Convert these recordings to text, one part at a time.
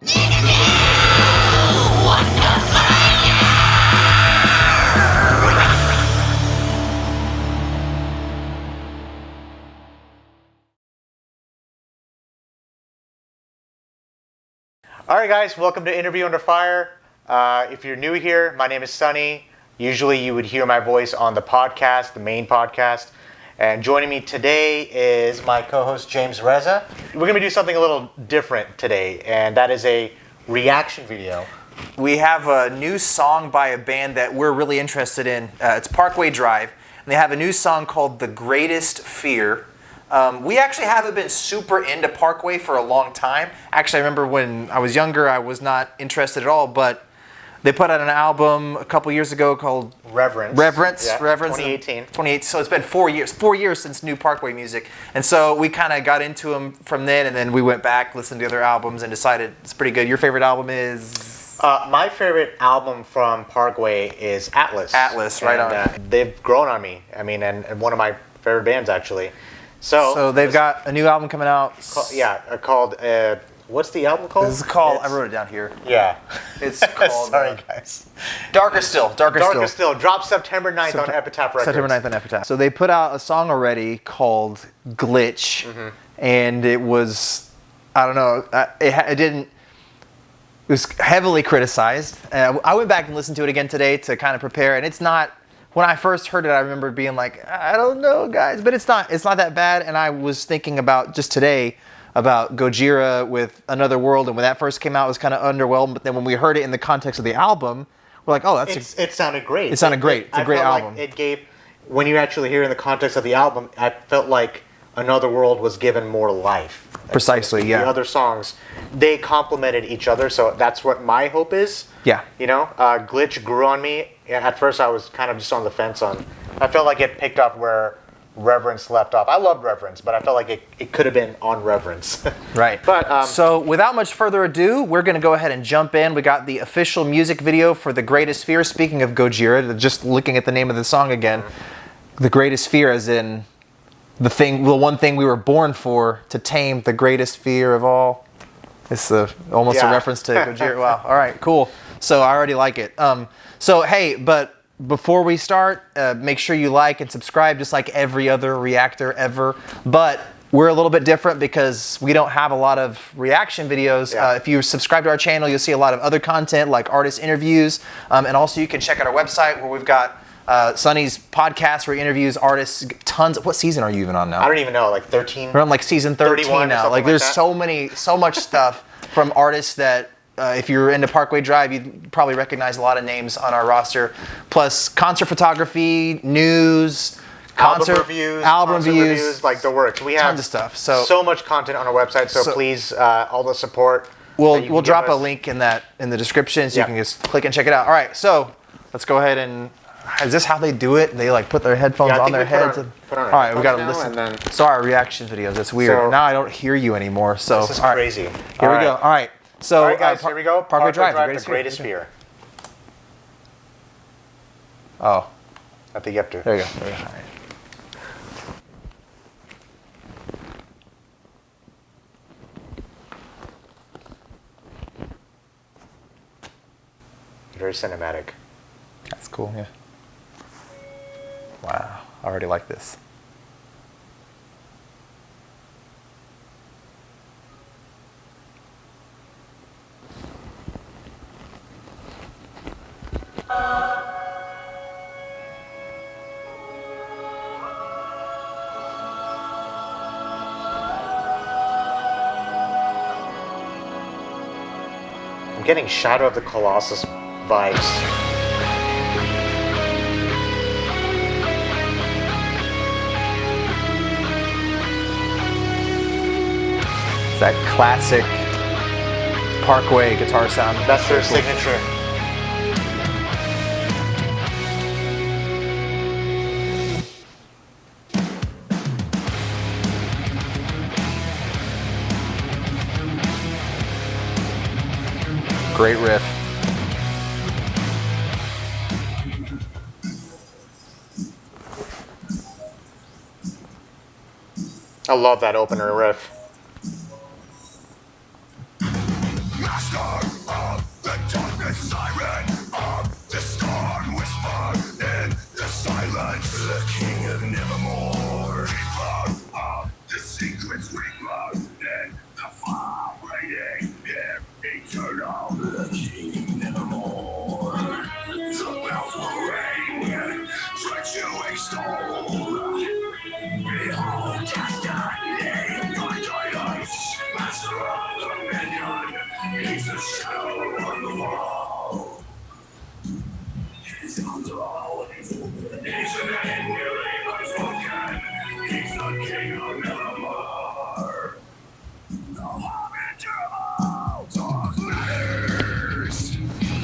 All right, guys, welcome to Interview Under Fire. If you're new here, my name is Sonny. Usually you would hear my voice on the podcast, the main podcast. And joining me today is my co-host, James Reza. We're going to do something a little different today, and that is a reaction video. We have a new song by a band that we're really interested in. It's Parkway Drive, and they have a new song called The Greatest Fear. We actually haven't been super into Parkway for a long time. Actually, I remember when I was younger, I was not interested at all, but they put out an album a couple years ago called Reverence. Yeah, Reverence. 2018. 2018. So it's been 4 years. 4 years since new Parkway music. And so we kind of got into them from then, and then we went back, listened to other albums, and decided it's pretty good. Your favorite album is? My favorite album from Parkway is Atlas. Atlas, right on. They've grown on me. I mean, and one of my favorite bands, actually. So they've got a new album coming out. Called, what's the album called? This is called, I wrote it down here. Yeah. It's called, sorry guys. Darker Still. Darker Still. Dropped September 9th on Epitaph Records. September 9th on Epitaph. So they put out a song already called Glitch. Mm-hmm. And it was, I don't know, it was heavily criticized. I went back and listened to it again today to kind of prepare, and it's not, when I first heard it, I remember being like, I don't know, guys, but it's not that bad. And I was thinking about just today about Gojira with Another World, and when that first came out, it was kind of underwhelmed. But then when we heard it in the context of the album, we're like, oh, it sounded great. It sounded great. It's a great album. Like it gave, when you actually hear in the context of the album, I felt like Another World was given more life. Precisely, yeah. The other songs, they complemented each other, so that's what my hope is. Yeah. You know, Glitch grew on me. At first, I was kind of just on the fence on. I felt like it picked up where Reverence left off. I loved Reverence, but I felt like it could have been on Reverence. Right. But so without much further ado, we're going to go ahead and jump in. We got the official music video for The Greatest Fear. Speaking of Gojira, just looking at the name of the song again, The Greatest Fear as in the one thing we were born for, to tame the greatest fear of all. It's almost a reference to Gojira. Wow. All right, cool. So I already like it. So hey, but before we start, make sure you like and subscribe, just like every other reactor ever. But we're a little bit different because we don't have a lot of reaction videos. Yeah. If you subscribe to our channel, you'll see a lot of other content like artist interviews. And also you can check out our website where we've got Sonny's podcast where he interviews artists, tons. What season are you even on now? I don't even know, like 13? We're on like season 13 now. Like there's so much stuff from artists that if you're into Parkway Drive, you'd probably recognize a lot of names on our roster. Plus concert photography, news, album reviews, like the works. We have tons of stuff. So much content on our website. So please, all the support. We'll drop a link in the description, so you can just click and check it out. All right, so let's go ahead and. Is this how they do it? They like put their headphones on their heads. All right, we gotta listen. So our reaction videos. That's weird. So, now I don't hear you anymore. So this is crazy. Here we go. All right. So all right, guys, here we go. Parkway Drive, The Greatest Fear. Oh, I think you have to. There you go. All right. Very cinematic. That's cool. Yeah. Wow, I already like this. I'm getting Shadow of the Colossus vibes. That classic Parkway guitar sound. That's their signature. Great riff. I love that opener riff. Master of the darkness, siren of the storm, whisper in the silence. The king of nevermore, keeper of the secrets, reaper in the fire, reigning here, eternal. The king of nevermore, the bells will ring, treachery stole. Behold, destiny, my guidance, master of dominion. He's the shadow on the wall. He's under all his open. He's the name we leave unspoken. He's the king of nevermore. The harbinger of all dark matters.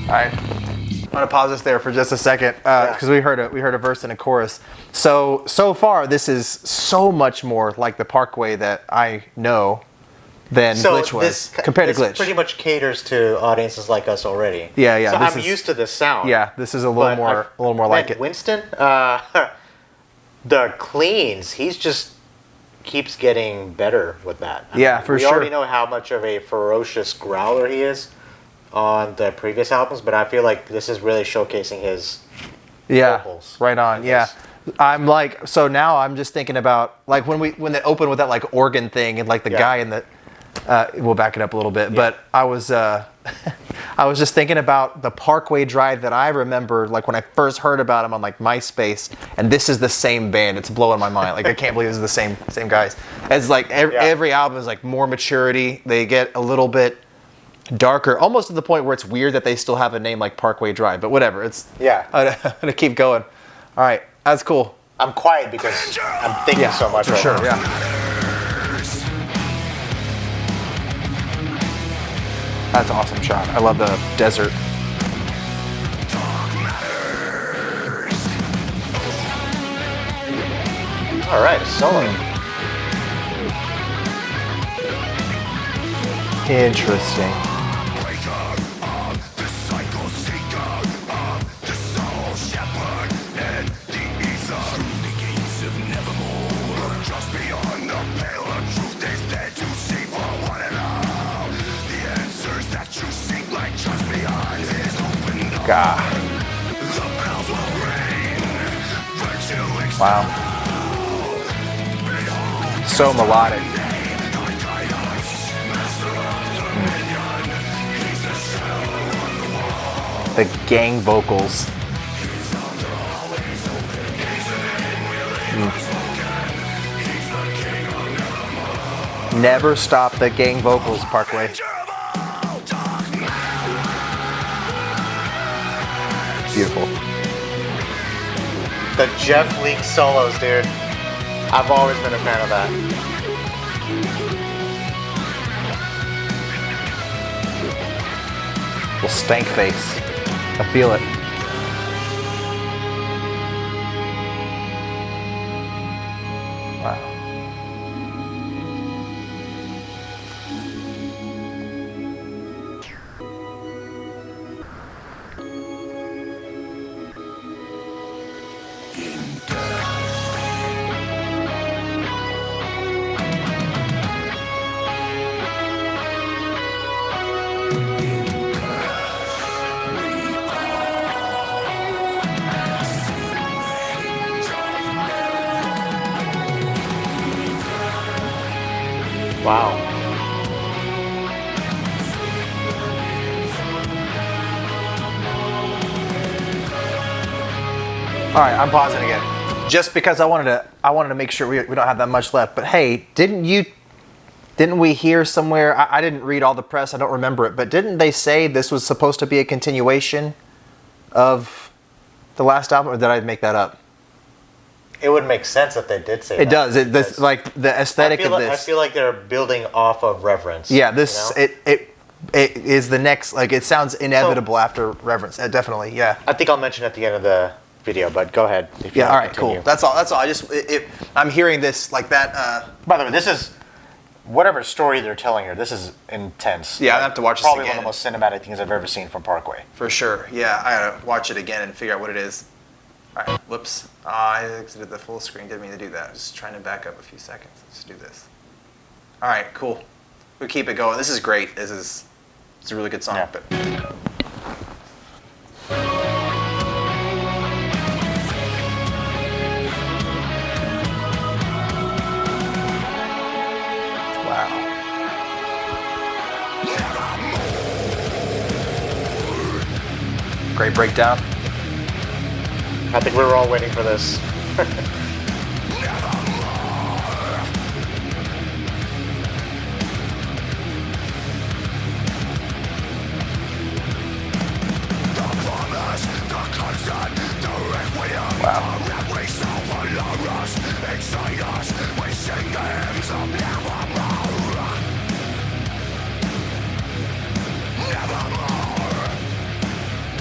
All right. I'm gonna pause this there for just a second because we heard a verse and a chorus. So far, this is so much more like the Parkway that I know than Glitch was compared to Glitch. Pretty much caters to audiences like us already. Yeah. So I'm used to this sound. Yeah, this is a little more like it. Winston, the cleans, he's just keeps getting better with that. For sure. We already know how much of a ferocious growler he is on the previous albums, but I feel like this is really showcasing his vocals. Right on. Yeah. I'm like, so now I'm just thinking about like when they open with that like organ thing and like the guy in the we'll back it up a little bit, but I was I was just thinking about the Parkway Drive that I remember like when I first heard about him on like MySpace, and this is the same band. It's blowing my mind. Like I can't believe it's the same guys. It's like every album is like more maturity. They get a little bit darker, almost to the point where it's weird that they still have a name like Parkway Drive, but whatever. It's I'm gonna keep going. All right, that's cool. I'm quiet because I'm thinking so much. For right sure, now. yeah. That's an awesome shot. I love the desert. All right, solo. Interesting. God. Wow. So melodic. The gang vocals. Never stop the gang vocals, Parkway. Beautiful. The Jeff Leake solos, dude. I've always been a fan of that. Little stank face. I feel it. Wow. Wow. All right, I'm pausing again, just because I wanted to make sure we don't have that much left. But hey, didn't we hear somewhere? I didn't read all the press. I don't remember it, but didn't they say this was supposed to be a continuation of the last album, or did I make that up? It would make sense if they did say that. It does. This like the aesthetic of this. I feel like they're building off of Reverence. Yeah, this you know? it is the next. Like it sounds inevitable after Reverence. Definitely, yeah. I think I'll mention at the end of the video, but go ahead. If you Yeah. All want right. to continue. Cool. That's all. That's all. I just I'm hearing this like that. By the way, this is whatever story they're telling here. This is intense. Yeah, I have to watch this Probably again. one of the most cinematic things I've ever seen from Parkway. For sure. Yeah, I gotta watch it again and figure out what it is. All right. Whoops. I exited the full screen. Didn't mean to do that. Just trying to back up a few seconds. Let's do this. All right. Cool. We keep it going. This is great. This is It's a really good song. Yeah. But wow. Great breakdown. I think we were all waiting for this. Wow.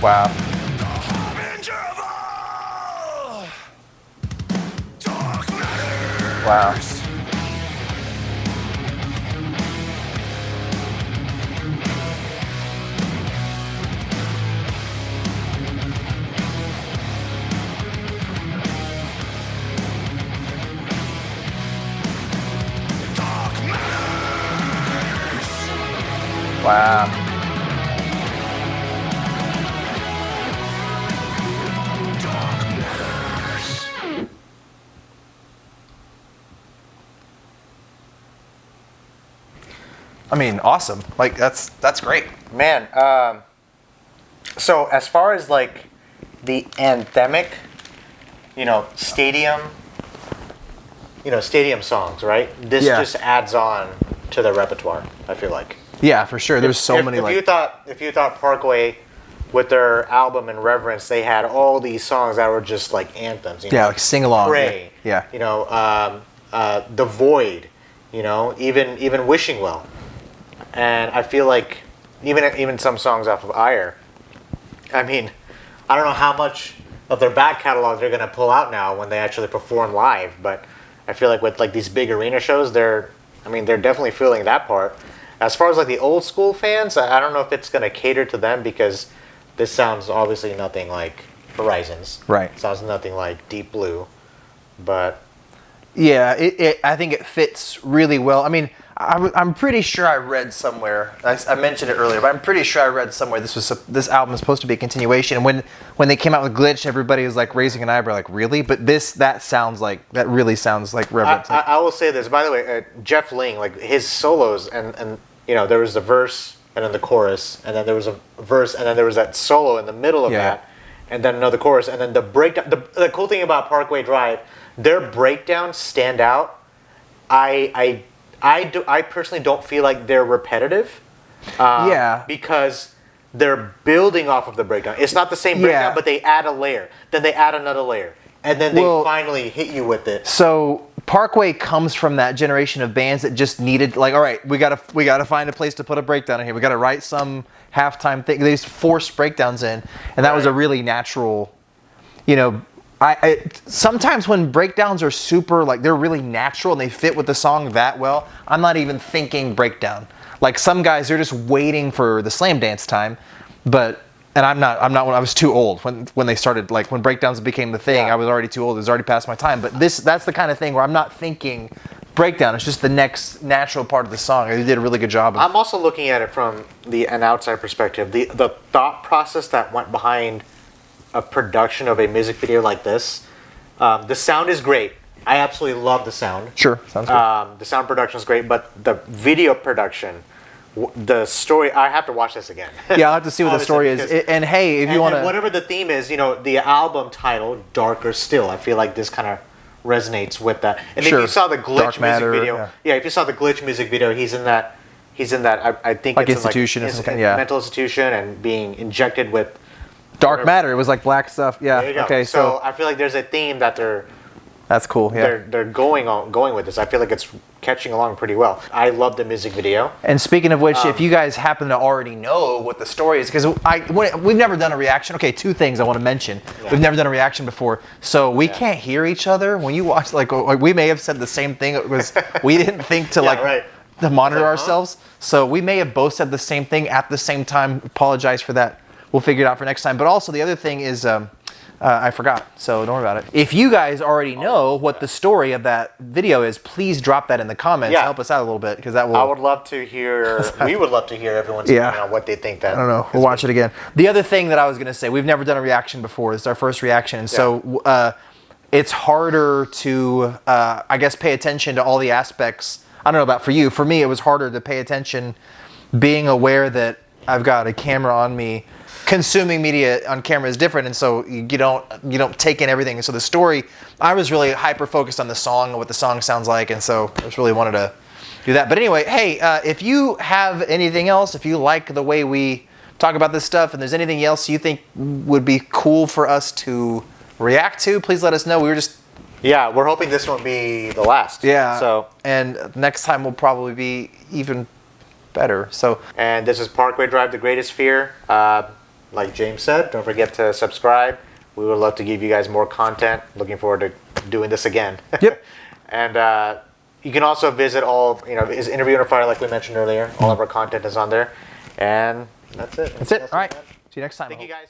Wow. Wow. Wow. I mean, awesome. Like that's great. Man, so as far as like the anthemic, stadium, stadium songs, right? This Yeah. just adds on to the repertoire, I feel like. Yeah, for sure. There's so many If you thought Parkway with their album in Reverence, they had all these songs that were just like anthems. Yeah, like sing along. Pray. Yeah. The Void. Even Wishing Well. And I feel like even some songs off of Ire. I mean, I don't know how much of their back catalog they're gonna pull out now when they actually perform live, but I feel like with like these big arena shows, they're definitely feeling that part. As far as like the old school fans, I don't know if it's gonna cater to them because this sounds obviously nothing like Horizons. Right. Sounds nothing like Deep Blue, but Yeah, I think it fits really well. I mean, I'm pretty sure I read somewhere. I mentioned it earlier, but I'm pretty sure I read somewhere this album is supposed to be a continuation. And when they came out with Glitch, everybody was like raising an eyebrow, like really? But that really sounds like Reverence. I will say this, by the way, Jeff Ling, like his solos, and there was the verse and then the chorus, and then there was a verse, and then there was that solo in the middle of that, and then another chorus, and then the breakdown. The cool thing about Parkway Drive, their breakdowns stand out. I personally don't feel like they're repetitive. Because they're building off of the breakdown. It's not the same breakdown, but they add a layer. Then they add another layer. And then they finally hit you with it. So Parkway comes from that generation of bands that just needed, like, all right, we gotta find a place to put a breakdown in here. We gotta write some halftime thing. They just forced breakdowns in, and that was a really natural, I sometimes when breakdowns are super, like, they're really natural and they fit with the song that well, I'm not even thinking breakdown. Like some guys, they're just waiting for the slam dance time, and I'm not when I was too old when they started, like when breakdowns became the thing. I was already too old. It was already past my time. But that's the kind of thing where I'm not thinking breakdown. It's just the next natural part of the song. They did a really good job of. I'm also looking at it from an outside perspective. The thought process that went behind a production of a music video like this. The sound is great. I absolutely love the sound. Sure, sounds good. The sound production is great, but the video production, the story, I have to watch this again. Yeah, I'll have to see what the story is. And hey, if you want to... whatever the theme is, the album title, Darker Still, I feel like this kind of resonates with that. And if you saw the Glitch music video, if you saw the Glitch music video, he's in that, I think like it's institution in or something, yeah. mental institution and being injected with dark matter. It was like black stuff. Yeah. There you go. Okay. So I feel like there's a theme that that's cool. Yeah. They're going with this. I feel like it's catching along pretty well. I love the music video. And speaking of which, if you guys happen to already know what the story is, because we've never done a reaction. Okay, two things I want to mention. Yeah. We've never done a reaction before, so we can't hear each other when you watch. Like we may have said the same thing. It was we didn't think to to monitor ourselves. So we may have both said the same thing at the same time. Apologize for that. We'll figure it out for next time. But also the other thing is I forgot, so don't worry about it. If you guys already know what the story of that video is, please drop that in the comments. Yeah. Help us out a little bit, because that will. I would love to hear. We would love to hear everyone's Yeah. opinion on what they think. That I don't know. We'll watch it again. The other thing that I was going to say, we've never done a reaction before. This is our first reaction, and so it's harder to, I guess, pay attention to all the aspects. I don't know about for you. For me, it was harder to pay attention, being aware that I've got a camera on me. Consuming media on camera is different, and so you don't take in everything. And so the story, I was really hyper focused on the song and what the song sounds like, and so I just really wanted to do that. But anyway, hey, if you have anything else, if you like the way we talk about this stuff, and there's anything else you think would be cool for us to react to, please let us know. We were just we're hoping this won't be the last. So and next time will probably be even better. So and this is Parkway Drive, the greatest fear. Like James said, don't forget to subscribe. We would love to give you guys more content. Looking forward to doing this again. Yep. And you can also visit all, his Interview Under Fire, like we mentioned earlier. All of our content is on there. And that's it. that's it. All right. See you next time. Thank you guys.